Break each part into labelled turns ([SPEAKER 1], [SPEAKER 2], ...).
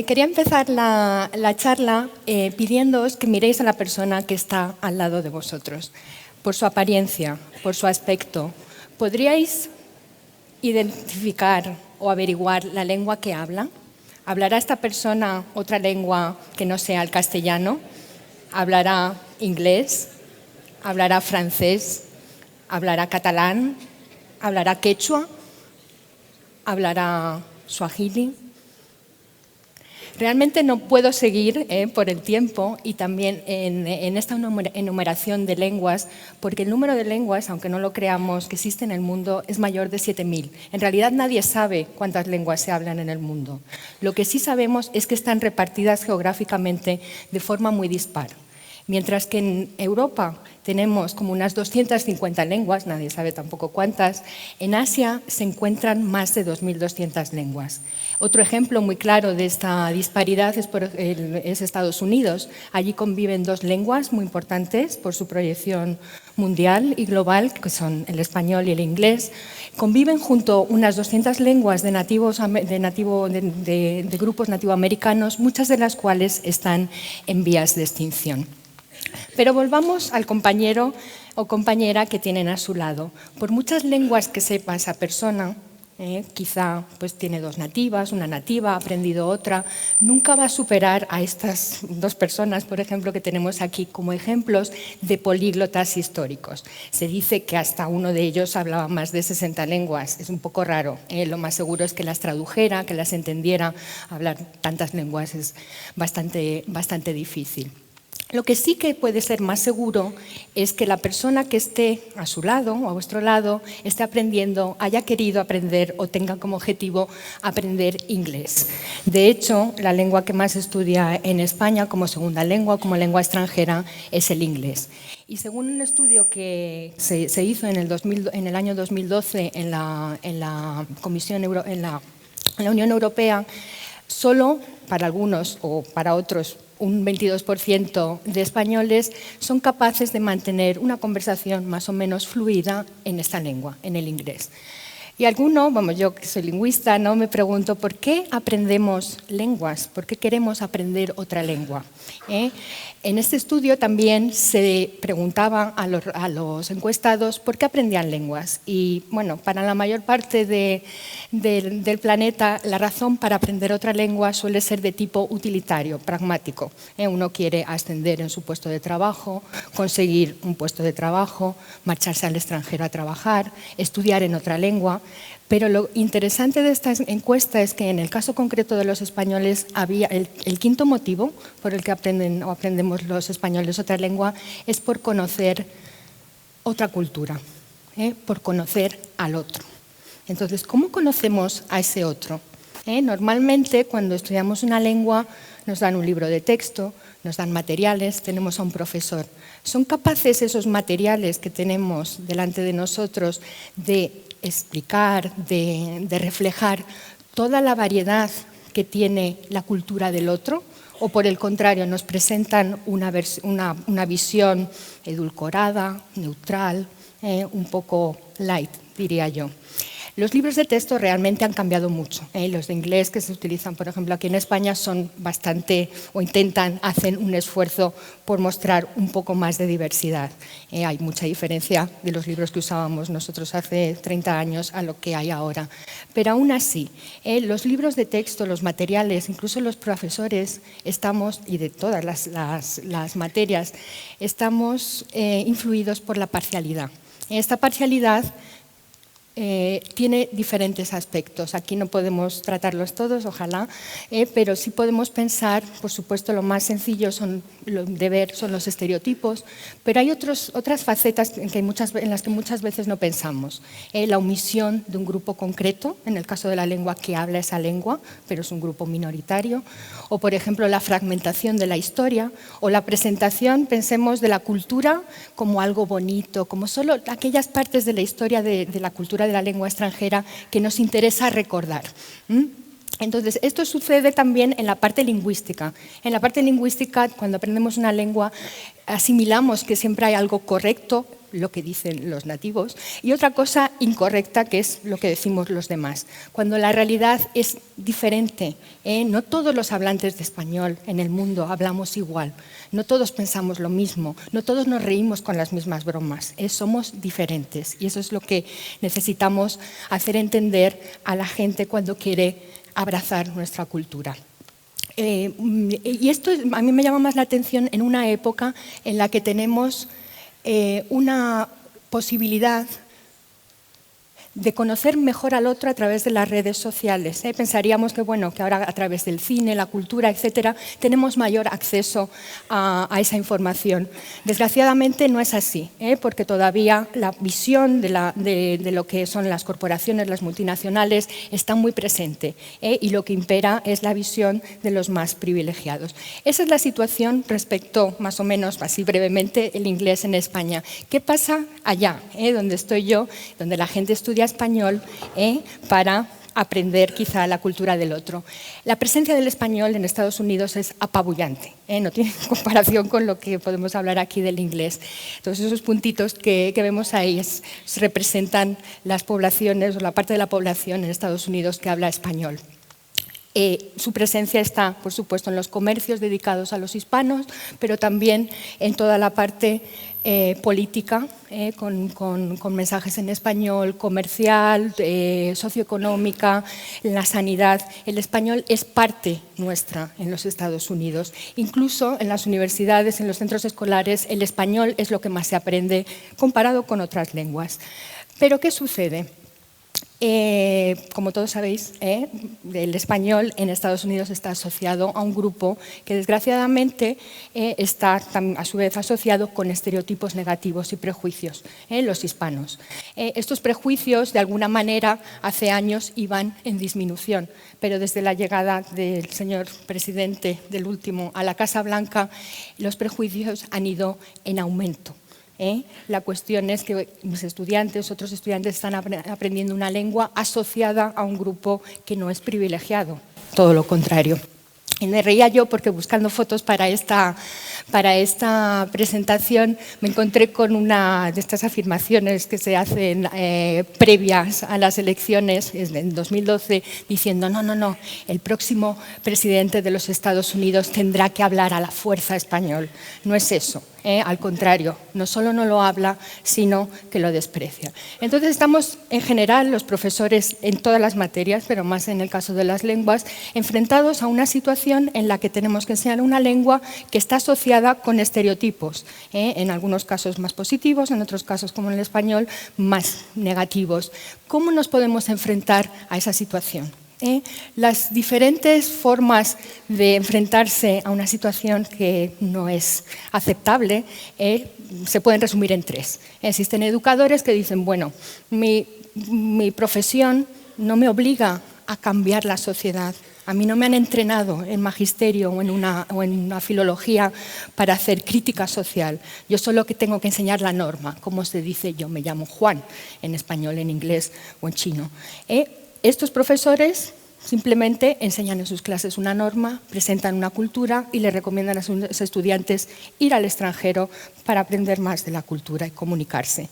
[SPEAKER 1] Quería empezar la charla pidiéndoos que miréis a la persona que está al lado de vosotros, por su apariencia, por su aspecto. ¿Podríais identificar o averiguar la lengua que habla? ¿Hablará esta persona otra lengua que no sea el castellano? ¿Hablará inglés? ¿Hablará francés? ¿Hablará catalán? ¿Hablará quechua? ¿Hablará suajili? Realmente no puedo seguir por el tiempo y también en esta enumeración de lenguas, porque el número de lenguas, aunque no lo creamos, que existe en el mundo es mayor de 7.000. En realidad nadie sabe cuántas lenguas se hablan en el mundo. Lo que sí sabemos es que están repartidas geográficamente de forma muy dispar. Mientras que en Europa tenemos como unas 250 lenguas, nadie sabe tampoco cuántas, en Asia se encuentran más de 2.200 lenguas. Otro ejemplo muy claro de esta disparidad es Estados Unidos. Allí conviven dos lenguas muy importantes por su proyección mundial y global, que son el español y el inglés. Conviven junto unas 200 lenguas de grupos nativoamericanos, muchas de las cuales están en vías de extinción. Pero volvamos al compañero o compañera que tienen a su lado. Por muchas lenguas que sepa esa persona, quizá pues tiene dos nativas, una nativa, ha aprendido otra, nunca va a superar a estas dos personas, por ejemplo, que tenemos aquí como ejemplos de políglotas históricos. Se dice que hasta uno de ellos hablaba más de 60 lenguas. Es un poco raro. Lo más seguro es que las tradujera, que las entendiera. Hablar tantas lenguas es bastante difícil. Lo que sí que puede ser más seguro es que la persona que esté a su lado o a vuestro lado esté aprendiendo, haya querido aprender o tenga como objetivo aprender inglés. De hecho, la lengua que más se estudia en España como segunda lengua, como lengua extranjera, es el inglés. Y según un estudio que se hizo en el año 2012 en la Unión Europea, solo para algunos o para otros un 22% de españoles son capaces de mantener una conversación más o menos fluida en esta lengua, en el inglés. Y yo que soy lingüista, me pregunto ¿por qué aprendemos lenguas? ¿Por qué queremos aprender otra lengua? En este estudio también se preguntaba a los encuestados por qué aprendían lenguas. Y bueno, para la mayor parte del planeta, la razón para aprender otra lengua suele ser de tipo utilitario, pragmático. Uno quiere ascender en su puesto de trabajo, conseguir un puesto de trabajo, marcharse al extranjero a trabajar, estudiar en otra lengua. Pero lo interesante de esta encuesta es que en el caso concreto de los españoles había el quinto motivo por el que aprendemos los españoles otra lengua es por conocer otra cultura, por conocer al otro. Entonces, ¿cómo conocemos a ese otro? Normalmente, cuando estudiamos una lengua, nos dan un libro de texto, nos dan materiales, tenemos a un profesor. ¿Son capaces esos materiales que tenemos delante de nosotros de explicar, de reflejar toda la variedad que tiene la cultura del otro? ¿O por el contrario, nos presentan una visión edulcorada, neutral, un poco light, diría yo? Los libros de texto realmente han cambiado mucho. Los de inglés que se utilizan, por ejemplo, aquí en España son hacen un esfuerzo por mostrar un poco más de diversidad. Hay mucha diferencia de los libros que usábamos nosotros hace 30 años a lo que hay ahora. Pero aún así, los libros de texto, los materiales, incluso los profesores, y de todas las materias, estamos influidos por la parcialidad. Esta parcialidad tiene diferentes aspectos. Aquí no podemos tratarlos todos, ojalá, pero sí podemos pensar, por supuesto, lo más sencillo de ver son los estereotipos, pero hay otras facetas en las que muchas veces no pensamos. La omisión de un grupo concreto, en el caso de la lengua que habla esa lengua, pero es un grupo minoritario, o por ejemplo la fragmentación de la historia, o la presentación, pensemos, de la cultura como algo bonito, como solo aquellas partes de la historia de la cultura de la lengua extranjera que nos interesa recordar. Entonces, esto sucede también en la parte lingüística. En la parte lingüística, cuando aprendemos una lengua, asimilamos que siempre hay algo correcto, lo que dicen los nativos, y otra cosa incorrecta, que es lo que decimos los demás. Cuando la realidad es diferente, no todos los hablantes de español en el mundo hablamos igual, no todos pensamos lo mismo, no todos nos reímos con las mismas bromas, somos diferentes, y eso es lo que necesitamos hacer entender a la gente cuando quiere abrazar nuestra cultura. Y esto a mí me llama más la atención en una época en la que tenemos una posibilidad de conocer mejor al otro a través de las redes sociales. Pensaríamos que, bueno, que ahora a través del cine, la cultura, etcétera, tenemos mayor acceso a esa información. Desgraciadamente no es así, porque todavía la visión de lo que son las corporaciones, las multinacionales, está muy presente, y lo que impera es la visión de los más privilegiados. Esa es la situación respecto, más o menos, así brevemente, el inglés en España. ¿Qué pasa allá, donde estoy yo, donde la gente estudia español para aprender quizá la cultura del otro? La presencia del español en Estados Unidos es apabullante, no tiene comparación con lo que podemos hablar aquí del inglés. Todos esos puntitos que vemos ahí representan las poblaciones o la parte de la población en Estados Unidos que habla español. Su presencia está, por supuesto, en los comercios dedicados a los hispanos, pero también en toda la parte política, con mensajes en español, comercial, socioeconómica, en la sanidad. El español es parte nuestra en los Estados Unidos. Incluso en las universidades, en los centros escolares, el español es lo que más se aprende comparado con otras lenguas. Pero ¿qué sucede? Como todos sabéis, el español en Estados Unidos está asociado a un grupo que desgraciadamente está a su vez asociado con estereotipos negativos y prejuicios, los hispanos. Estos prejuicios de alguna manera hace años iban en disminución, pero desde la llegada del señor presidente, del último, a la Casa Blanca, los prejuicios han ido en aumento. La cuestión es que mis estudiantes, otros estudiantes están aprendiendo una lengua asociada a un grupo que no es privilegiado, todo lo contrario. Y me reía yo porque buscando fotos para esta presentación me encontré con una de estas afirmaciones que se hacen previas a las elecciones en 2012 diciendo no, el próximo presidente de los Estados Unidos tendrá que hablar a la fuerza español. No es eso. Al contrario, no solo no lo habla, sino que lo desprecia. Entonces estamos, en general, los profesores en todas las materias, pero más en el caso de las lenguas, enfrentados a una situación en la que tenemos que enseñar una lengua que está asociada con estereotipos, en algunos casos más positivos, en otros casos, como en el español, más negativos. ¿Cómo nos podemos enfrentar a esa situación? Las diferentes formas de enfrentarse a una situación que no es aceptable se pueden resumir en tres. Existen educadores que dicen, bueno, mi profesión no me obliga a cambiar la sociedad. A mí no me han entrenado en magisterio o en una filología para hacer crítica social. Yo solo que tengo que enseñar la norma, como se dice, yo me llamo Juan, en español, en inglés o en chino. Estos profesores simplemente enseñan en sus clases una norma, presentan una cultura y le recomiendan a sus estudiantes ir al extranjero para aprender más de la cultura y comunicarse.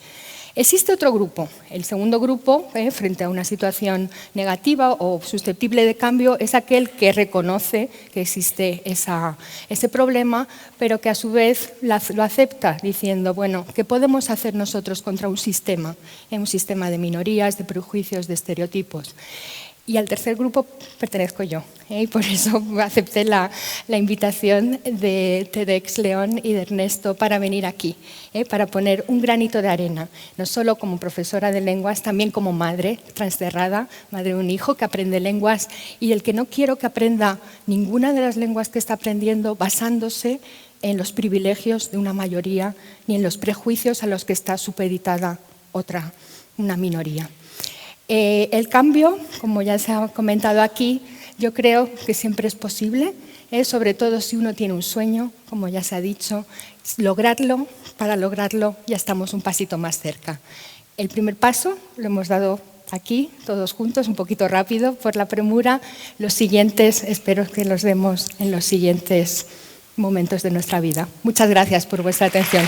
[SPEAKER 1] Existe otro grupo. El segundo grupo, frente a una situación negativa o susceptible de cambio, es aquel que reconoce que existe ese problema, pero que a su vez lo acepta diciendo, bueno, ¿qué podemos hacer nosotros contra un sistema de minorías, de prejuicios, de estereotipos? Y al tercer grupo pertenezco yo, y por eso acepté la invitación de TEDx León y de Ernesto para venir aquí, para poner un granito de arena, no solo como profesora de lenguas, también como madre transterrada, madre de un hijo que aprende lenguas y el que no quiero que aprenda ninguna de las lenguas que está aprendiendo basándose en los privilegios de una mayoría ni en los prejuicios a los que está supeditada una minoría. El cambio, como ya se ha comentado aquí, yo creo que siempre es posible, sobre todo si uno tiene un sueño, como ya se ha dicho, para lograrlo ya estamos un pasito más cerca. El primer paso lo hemos dado aquí, todos juntos, un poquito rápido por la premura. Los siguientes, espero que los vemos en los siguientes momentos de nuestra vida. Muchas gracias por vuestra atención.